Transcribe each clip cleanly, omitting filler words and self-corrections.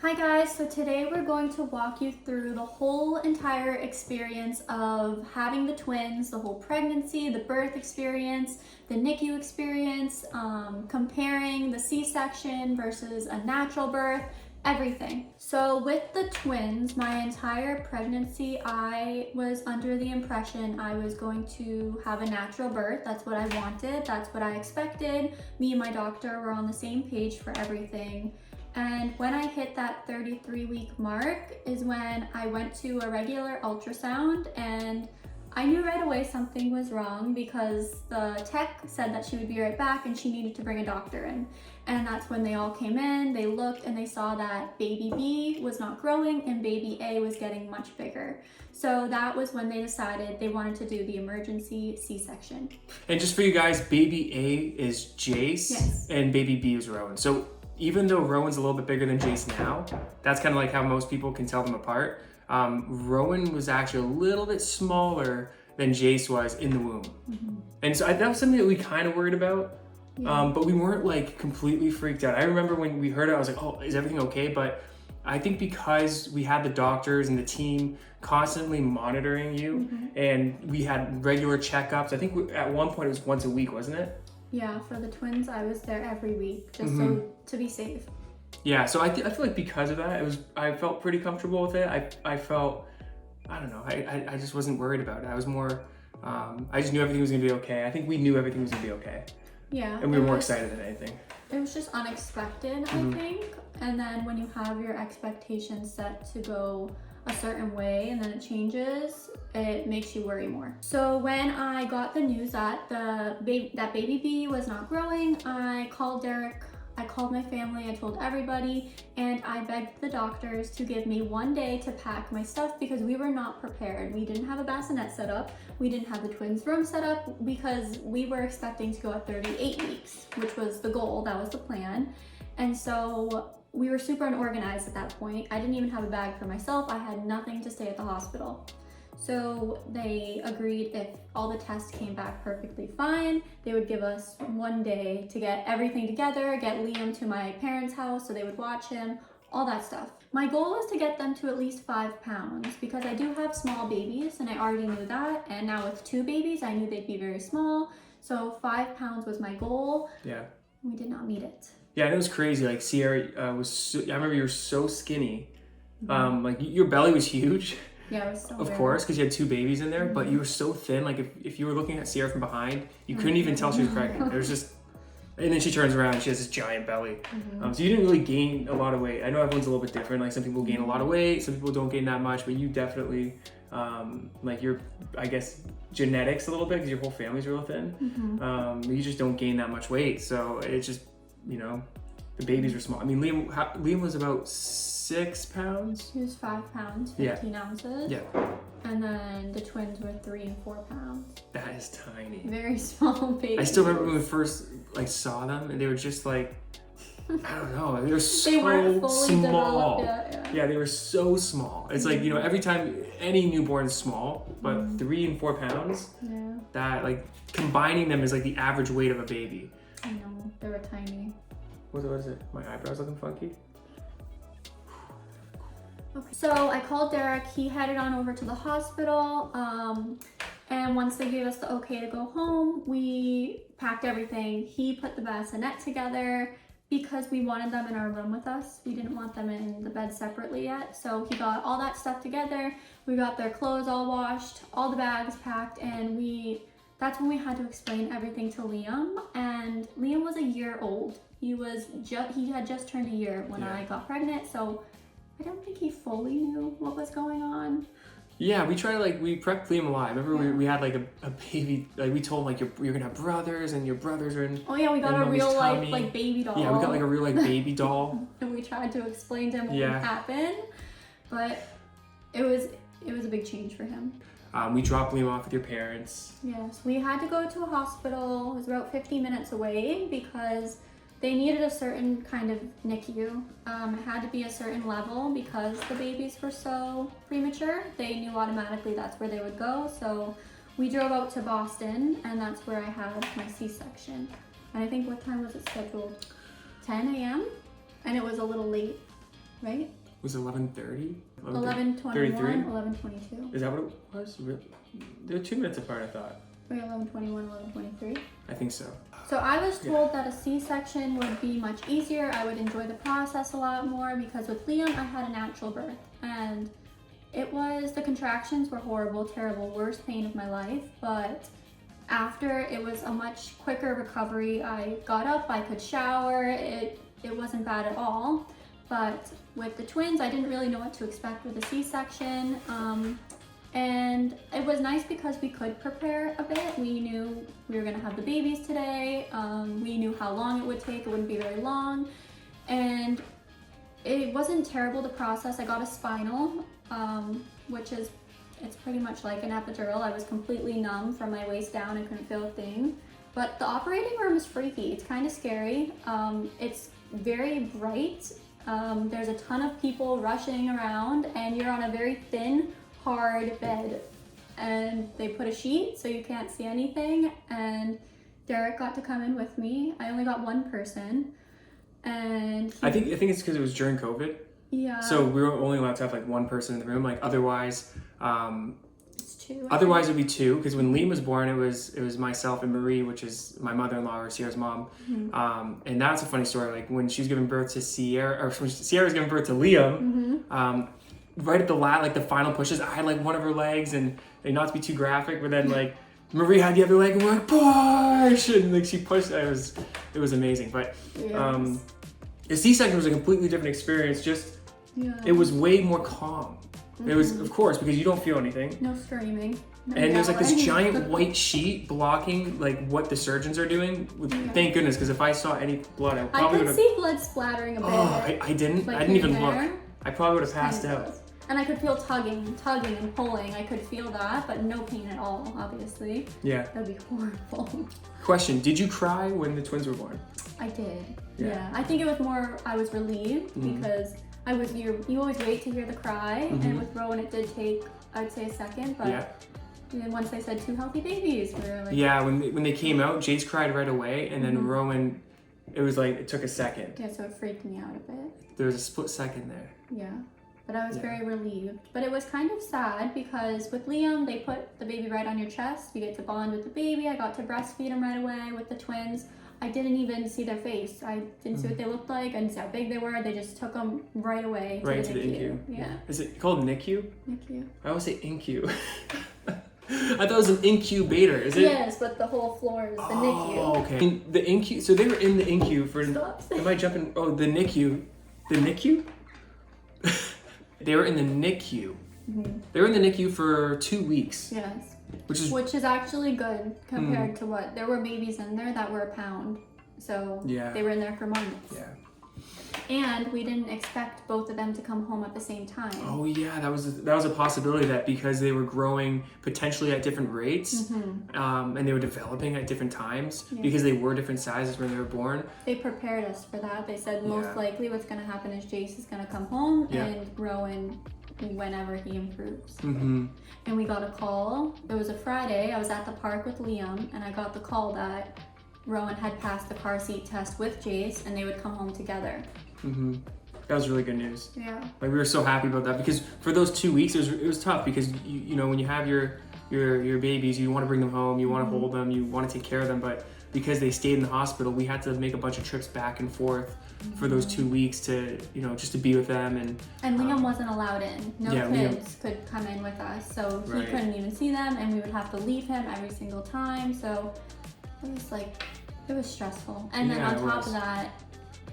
Hi guys, so today we're going to walk you through the whole entire experience of having the twins, the whole pregnancy, the birth experience, the NICU experience, comparing the C-section versus a natural birth, everything. So with the twins, my entire pregnancy, I was under the impression I was going to have a natural birth. That's what I wanted, that's what I expected. Me and my doctor were on the same page for everything. And when I hit that 33-week mark is when I went to a regular ultrasound, and I knew right away something was wrong because the tech said that she would be right back and she needed to bring a doctor in. And that's when they all came in, they looked and they saw that baby B was not growing and baby A was getting much bigger. So that was when they decided they wanted to do the emergency C-section. And just for you guys, baby A is Jace, Yes. And baby B is Rowan. So even though Rowan's a little bit bigger than Jace now, that's kind of like how most people can tell them apart. Rowan was actually a little bit smaller than Jace was in the womb. Mm-hmm. And so that was something that we kind of worried about, but we weren't like completely freaked out. I remember when we heard it, I was like, oh, is everything okay? But I think because we had the doctors and the team constantly monitoring you, and we had regular checkups. I think at one point it was once a week, wasn't it? Yeah, for the twins, I was there every week just so to be safe. Yeah, so I feel like because of that, I felt pretty comfortable with it. I felt, I don't know, I just wasn't worried about it. I was more, I just knew everything was gonna be okay. I think we knew everything was gonna be okay. Yeah. And we were more excited than anything. It was just unexpected, I think. And then when you have your expectations set to go a certain way and then it changes, it makes you worry more. So when I got the news that that baby B was not growing, I called Derek, I called my family, I told everybody, and I begged the doctors to give me 1 day to pack my stuff because we were not prepared. We didn't have a bassinet set up, we didn't have the twins' room set up because we were expecting to go at 38 weeks, which was the goal, that was the plan. And so we were super unorganized at that point. I didn't even have a bag for myself. I had nothing to stay at the hospital. So they agreed if all the tests came back perfectly fine, they would give us 1 day to get everything together, get Liam to my parents' house so they would watch him, all that stuff. My goal was to get them to at least 5 pounds because I do have small babies and I already knew that. And now with 2 babies, I knew they'd be very small. So 5 pounds was my goal. Yeah. We did not meet it. Yeah, and it was crazy. Like Sierra was, I remember you were so skinny. Like your belly was huge. Yeah, it was so Of course, because you had 2 babies in there, but you were so thin. Like if you were looking at Sierra from behind, you couldn't even tell she was pregnant. It was just, and then she turns around and she has this giant belly. So you didn't really gain a lot of weight. I know everyone's a little bit different. Like some people gain a lot of weight, some people don't gain that much, but you definitely, like your, I guess, genetics a little bit because your whole family's real thin. You just don't gain that much weight. So it's just, you know, the babies were small. I mean, Liam was about 6 pounds. He was 5 pounds, 15 ounces. Yeah. And then the twins were 3 and 4 pounds. That is tiny. Very small babies. I still remember when we first like saw them, and they were just like, I don't know, they were so they weren't fully small. Developed, Yeah, they were so small. It's like, you know, every time any newborn is small, but 3 and 4 pounds. Yeah. That like combining them is like the average weight of a baby. I know, they were tiny. What is it? My eyebrows looking funky? Okay. So I called Derek, he headed on over to the hospital, and once they gave us the okay to go home, we packed everything. He put the bassinet together because we wanted them in our room with us. We didn't want them in the bed separately yet. So he got all that stuff together. We got their clothes all washed, all the bags packed, and that's when we had to explain everything to Liam. And Liam was a year old. He had just turned a year when I got pregnant, so I don't think he fully knew what was going on. Yeah, we prepped Liam a lot. I remember we had like a baby, like we told him like you're gonna have brothers and your brothers are in. Oh yeah, we got a real life like baby doll. Yeah, we got like a real like baby doll. And we tried to explain to him what would happen, but it was a big change for him. We dropped Liam off with your parents. Yes, we had to go to a hospital. It was about 50 minutes away because they needed a certain kind of NICU. It had to be a certain level because the babies were so premature. They knew automatically that's where they would go. So we drove out to Boston and that's where I had my C-section. And I think what time was it scheduled? 10 a.m. And it was a little late. right? Was it 11:30? 11:21, 11:22. Is that what it was? They were 2 minutes apart, I thought. Wait, 11:21, 11:23. I think so. So I was told that a C-section would be much easier. I would enjoy the process a lot more because with Liam, I had a natural birth. And the contractions were horrible, terrible, worst pain of my life. But after, it was a much quicker recovery. I got up, I could shower. It wasn't bad at all. But with the twins, I didn't really know what to expect with a C-section. And it was nice because we could prepare a bit. We knew we were gonna have the babies today. We knew how long it would take. It wouldn't be very long. And it wasn't terrible to process. I got a spinal, it's pretty much like an epidural. I was completely numb from my waist down. I couldn't feel a thing. But the operating room is freaky. It's kind of scary. It's very bright. There's a ton of people rushing around and you're on a very thin, hard bed, and they put a sheet so you can't see anything. And Derek got to come in with me. I only got one person, and I think it's because it was during COVID. Yeah. So we were only allowed to have like one person in the room. Like otherwise, it's two. Otherwise it'd be two. Because when Liam was born, it was myself and Marie, which is my mother-in-law or Sierra's mom. Mm-hmm. And that's a funny story. Like when she was giving birth to Sierra, or when Sierra was giving birth to Liam. Mm-hmm. Right at the final pushes, I had like one of her legs, and like, not to be too graphic, but then like Marie had the other leg, and we're like push, and like she pushed. It was amazing. But Yes. the C-section was a completely different experience. Just it was way more calm. It was, of course, because you don't feel anything. No screaming. No And there's like this yelling. giant white sheet blocking like what the surgeons are doing. Thank goodness, because if I saw any blood, I probably would I have. could see blood splattering a bit. Oh, I didn't. Like I didn't even here and there. look. I probably would have passed Kind of out. close. And I could feel tugging and pulling. I could feel that, but no pain at all, obviously. Yeah. That'd be horrible. Question: did you cry when the twins were born? I did. Yeah. Yeah. I think it was more, I was relieved because you always wait to hear the cry. And with Rowan, it did take, I'd say, a second, but then once they said 2 healthy babies, we were like, Yeah, when they came out, Jace cried right away, and then Rowan, it was like, it took a second. yeah, so it freaked me out a bit. There was a split second there. Yeah. But I was very relieved. But it was kind of sad because with Liam, they put the baby right on your chest. You get to bond with the baby. I got to breastfeed him right away. With the twins, I didn't even see their face. I didn't see what they looked like. I didn't see how big they were. They just took them right away Right to to the the NICU. NICU. Yeah. Is it called NICU? NICU. I always say INCU. I thought it was an incubator. Is it? Yes, but the whole floor is the NICU. Oh, okay. The INCU. So they were in the INCU for. Stop. Am I jumping? Oh, the NICU. The NICU. They were in the NICU. They were in the NICU for 2 weeks. Yes. Which is actually good compared to what there were babies in there that were a pound. So they were in there for months. Yeah. And we didn't expect both of them to come home at the same time. Oh yeah, that was a possibility, that because they were growing potentially at different rates, and they were developing at different times because they were different sizes when they were born. They prepared us for that. They said most likely what's going to happen is Jace is going to come home and Rowan whenever he improves. And we got a call. It was a Friday. I was at the park with Liam, and I got the call that Rowan had passed the car seat test with Jace, and they would come home together. That was really good news. Yeah. Like we were so happy about that, because for those 2 weeks it was tough, because you know when you have your babies, you want to bring them home, you want to hold them, you want to take care of them, but because they stayed in the hospital, we had to make a bunch of trips back and forth for those 2 weeks to, you know, just to be with them. And Liam wasn't allowed in. No Liam kids could come in with us, so he Right. couldn't even see them, and we would have to leave him every single time. So it was stressful. And then on top of that,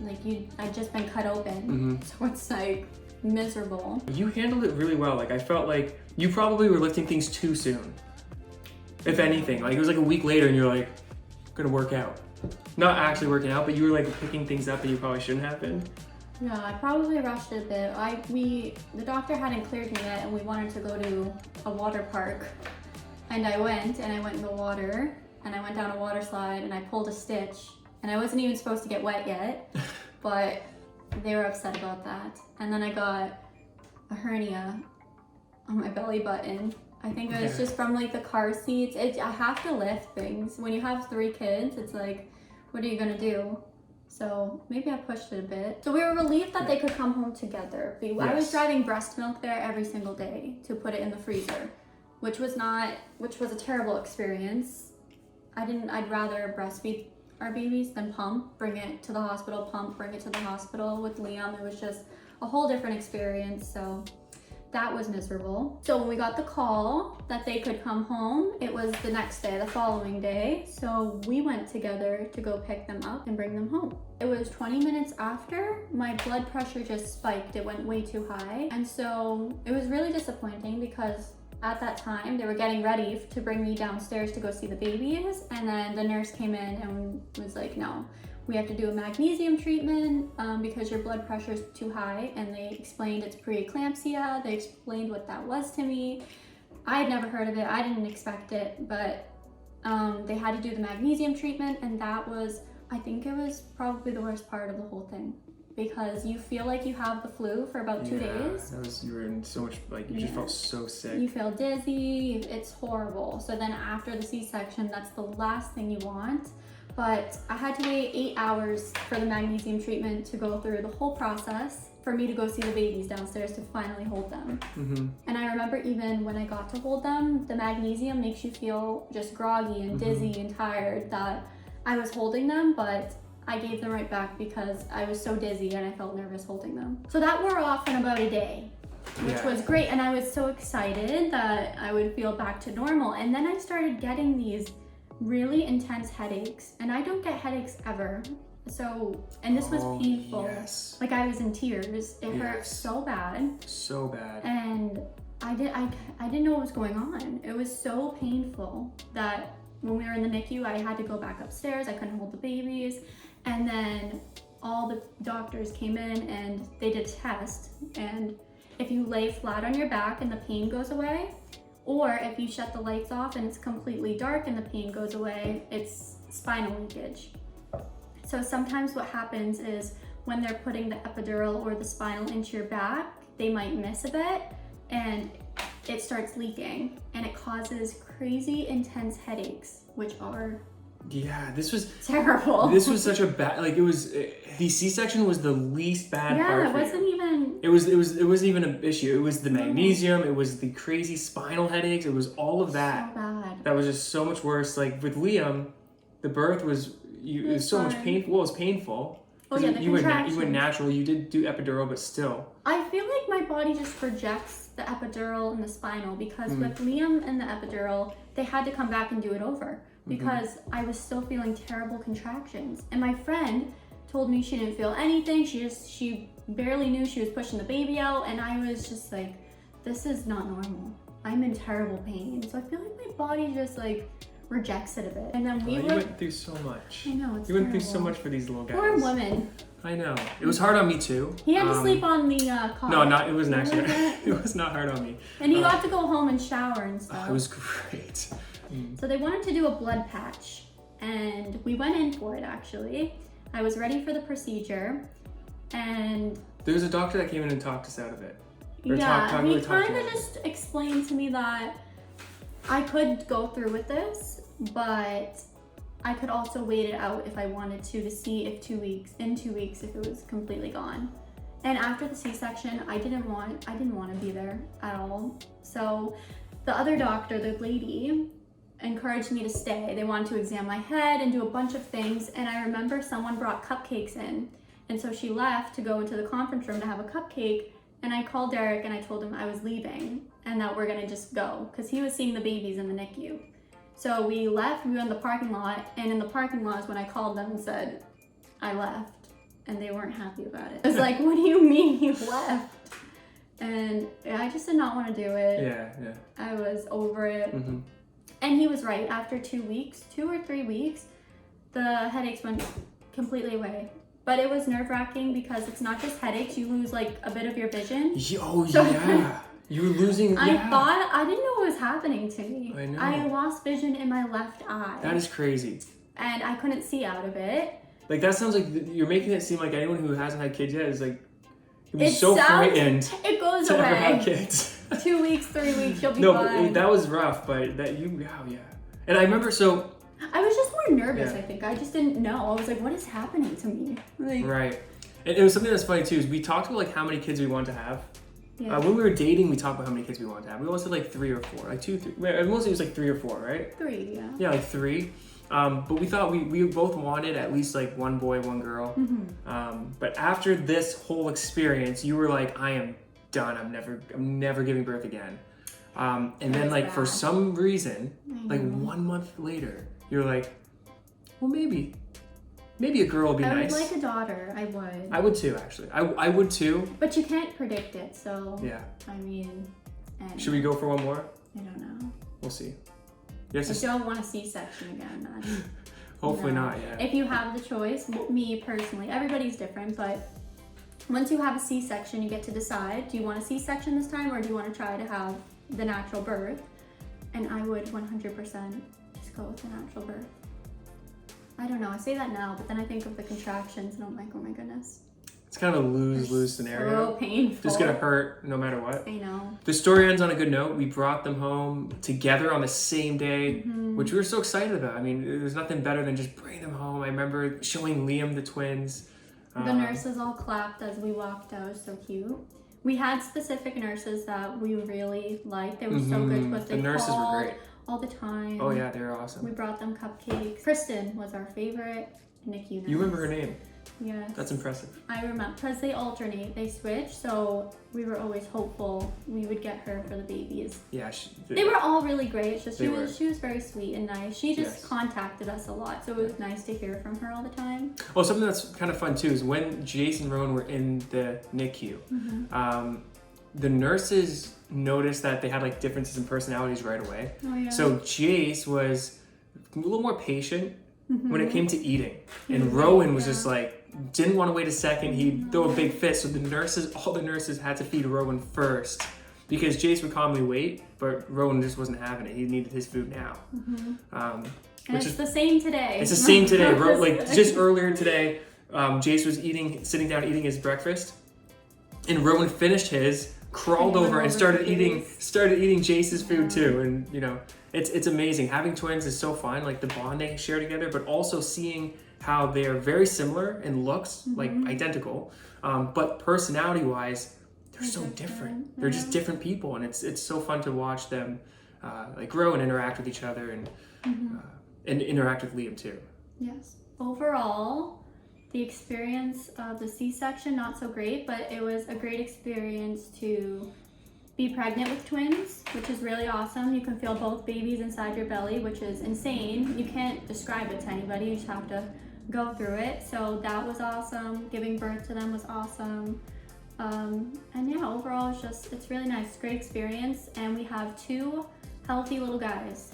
like I'd just been cut open, so it's like miserable. You handled it really well. Like I felt like you probably were lifting things too soon, if anything. Like it was like a week later and you're like, gonna work out. Not actually working out, but you were like picking things up that you probably shouldn't have been. Yeah, I probably rushed it a bit. The doctor hadn't cleared me yet, and we wanted to go to a water park. And I went in the water, and I went down a water slide, and I pulled a stitch, and I wasn't even supposed to get wet yet, but they were upset about that. And then I got a hernia on my belly button. I think it was just from like the car seats. I have to lift things. When you have 3 kids, it's like, what are you gonna do? So maybe I pushed it a bit. So we were relieved that they could come home together. I was Yes. driving breast milk there every single day to put it in the freezer, which was a terrible experience. I'd rather breastfeed our babies than pump, bring it to the hospital, pump, bring it to the hospital. With Liam, it was just a whole different experience. So that was miserable. So when we got the call that they could come home, it was the next day, the following day. So we went together to go pick them up and bring them home. It was 20 minutes after, my blood pressure just spiked. It went way too high. And so it was really disappointing because at that time they were getting ready to bring me downstairs to go see the babies. And then the nurse came in and was like, no, we have to do a magnesium treatment because your blood pressure is too high. And they explained it's pre-eclampsia. They explained what that was to me. I had never heard of it. I didn't expect it, but they had to do the magnesium treatment. And that was, I think it was probably the worst part of the whole thing, because you feel like you have the flu for about 2 days. You were in so much, like, you just felt so sick. You feel dizzy, it's horrible. So then after the C-section, that's the last thing you want. But I had to wait 8 hours for the magnesium treatment to go through the whole process for me to go see the babies downstairs to finally hold them. And I remember even when I got to hold them, the magnesium makes you feel just groggy and dizzy and tired, that I was holding them, but I gave them right back because I was so dizzy and I felt nervous holding them. So that wore off in about a day, which was great. And I was so excited that I would feel back to normal. And then I started getting these really intense headaches, and I don't get headaches ever. So, and this was painful. Like I was in tears. It hurt so bad. So bad. And I didn't know what was going on. It was so painful that when we were in the NICU, I had to go back upstairs. I couldn't hold the babies. And then all the doctors came in and they did a test. And if you lay flat on your back and the pain goes away, or if you shut the lights off and it's completely dark and the pain goes away, it's spinal leakage. So sometimes what happens is when they're putting the epidural or the spinal into your back, they might miss a bit and it starts leaking and it causes crazy intense headaches, which are this was terrible. This was such a bad, like, it was, the C-section was the least bad part. Yeah, it wasn't even. It wasn't even an issue. It was the magnesium. It was the crazy spinal headaches. It was all of that. So bad. That was just so much worse. Like with Liam, the birth was it was so much painful. Well, it was painful. Oh yeah, the contractions. You went natural. You did do epidural, but still. I feel like my body just projects the epidural and the spinal, because with Liam and the epidural, they had to come back and do it over because I was still feeling terrible contractions. And my friend told me she didn't feel anything. She barely knew she was pushing the baby out, and I was just like, this is not normal. I'm in terrible pain. So I feel like my body just like rejects it a bit. And then you went through so much. I know, it's You went through so much for these little guys. Poor woman. I know. It was hard on me too. He had to sleep on the cot. No, it wasn't actually. It was not hard on me. And he got to go home and shower and stuff. It was great. So they wanted to do a blood patch, and we went in for it actually. I was ready for the procedure, and there was a doctor that came in and talked us out of it. He kind of just explained to me that I could go through with this, but I could also wait it out if I wanted to see if in 2 weeks if it was completely gone. And after the C-section, I didn't want to be there at all. So the other doctor, the lady, encouraged me to stay. They wanted to examine my head and do a bunch of things. And I remember someone brought cupcakes in. And so she left to go into the conference room to have a cupcake. And I called Derek and I told him I was leaving and that we're gonna just go, because he was seeing the babies in the NICU. So we left, we went in the parking lot, and in the parking lot is when I called them and said, I left. And they weren't happy about it. I was like, what do you mean you left? And I just did not want to do it. Yeah. I was over it. And he was right. After 2 weeks, 2 or 3 weeks, the headaches went completely away. But it was nerve-wracking because it's not just headaches. You lose like a bit of your vision. Yeah. You were losing. I thought, I didn't know what was happening to me. I know. I lost vision in my left eye. That is crazy. And I couldn't see out of it. Like, that sounds like you're making it seem like anyone who hasn't had kids yet is like, you'll be so frightened. It goes to away. Never have kids. 2 weeks, 3 weeks, you'll be No, fine. but that was rough, but that you, yeah. And I remember, so. I was just more more nervous, Yeah. I think. I just didn't know. I was like, what is happening to me? Like, Right. And it was something that's funny too, is we talked about like how many kids we want to have. yeah. When we were dating, we talked about how many kids we wanted to have. We always said like 3 or 4, like 2, 3. Mostly it was like 3 or 4, right? 3, yeah. Yeah, like 3. But we thought we both wanted at least like 1 boy, 1 girl. But after this whole experience, you were like, I am done. I'm never giving birth again. And then was like for bad. some reason, like know. 1 month later, you're like, well, maybe a girl would be I nice. would like a daughter. I would. I would too, actually. I would too. But you can't predict it, so. Yeah. I mean. And Should we go for 1 more? I don't know. We'll see. Yes. I don't want a C-section again. Hopefully No. not. Yeah. If you have the choice, me personally, everybody's different, but once you have a C-section, you get to decide, do you want a C-section this time or do you want to try to have the natural birth? And I would 100% just go with the natural birth. I don't know, I say that now, but then I think of the contractions and I'm like, oh my goodness. It's kind of a lose-lose scenario. So painful. Just gonna hurt no matter what. I know. The story ends on a good note. We brought them home together on the same day, which we were so excited about. I mean, there's nothing better than just bringing them home. I remember showing Liam the twins. The nurses all clapped as we walked out. It was so cute. We had specific nurses that we really liked. They were so good to us. The They nurses were called great. all the time. Oh yeah, they were We awesome. brought them cupcakes. Kristen was our favorite NICU nurse. You remember her name? Yes. That's impressive. I remember, because they alternate, they switch, so we were always hopeful we would get her for the babies. Yeah. They were all really great. It's just They she was very sweet and nice. She just Yes. contacted us a lot, so it was nice to hear from her all the time. Oh, something that's kind of fun too is when Jace and Rowan were in the NICU, the nurses noticed that they had like differences in personalities right away. Oh yeah. So Jace was a little more patient when it came to eating, and was Rowan was yeah. just like didn't want to wait a second. He'd throw a big fit. So all the nurses had to feed Rowan first because Jace would calmly wait, but Rowan just wasn't having it. He needed his food now. and Which it's is the same today. it's the same today. Like just earlier today, Jace was sitting down eating his breakfast, and Rowan finished his, crawled And went over and over started to eating Jace's food Yeah. too. And it's amazing. Having twins is so fun, like the bond they share together, but also seeing how they are very similar in looks, like identical, but personality wise, they're so different. They're just different people, and it's so fun to watch them like grow and interact with each other and interact with Liam too. Yes. Overall, the experience of the C-section, not so great, but it was a great experience to be pregnant with twins, which is really awesome. You can feel both babies inside your belly, which is insane. You can't describe it to anybody. You just have to go through it. So that was awesome. Giving birth to them was awesome. And yeah, overall, it's really nice. Great experience. And we have 2 healthy little guys.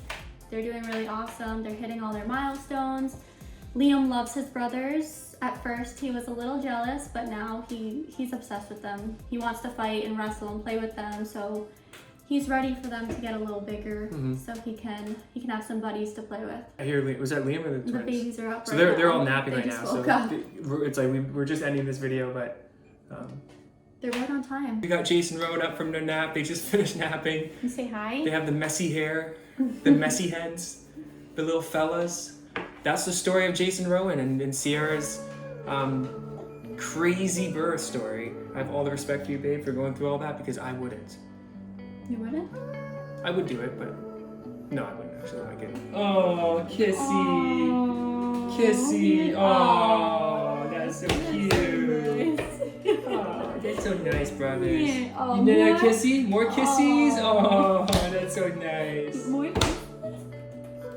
They're doing really awesome. They're hitting all their milestones. Liam loves his brothers. At first, he was a little jealous, but now he's obsessed with them. He wants to fight and wrestle and play with them, so he's ready for them to get a little bigger, so he can have some buddies to play with. I hear was that Liam or the twins? The babies are up So right now. they're all napping They right just now. woke So up. it's like we're just ending this video, but They're right on time. we got Jason Rowan up from their nap. They just finished napping. Can you say hi? They have the messy hair, the messy heads, the little fellas. That's the story of Jason Rowan and Sierra's crazy birth story. I have all the respect for you, babe, for going through all that because I wouldn't. You wouldn't? I would do it, but no, I wouldn't actually. I get it. Oh, kissy, kissy. Oh, that's so cute. Oh, that's so nice, brothers. Yeah. Oh, You know that more? kissy? More kissies? Oh, that's so nice. More You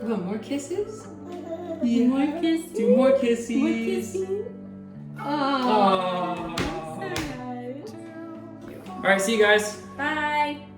want more kisses? More kisses. Do more kissies. More kisses. Oh. So nice. All right, see you guys.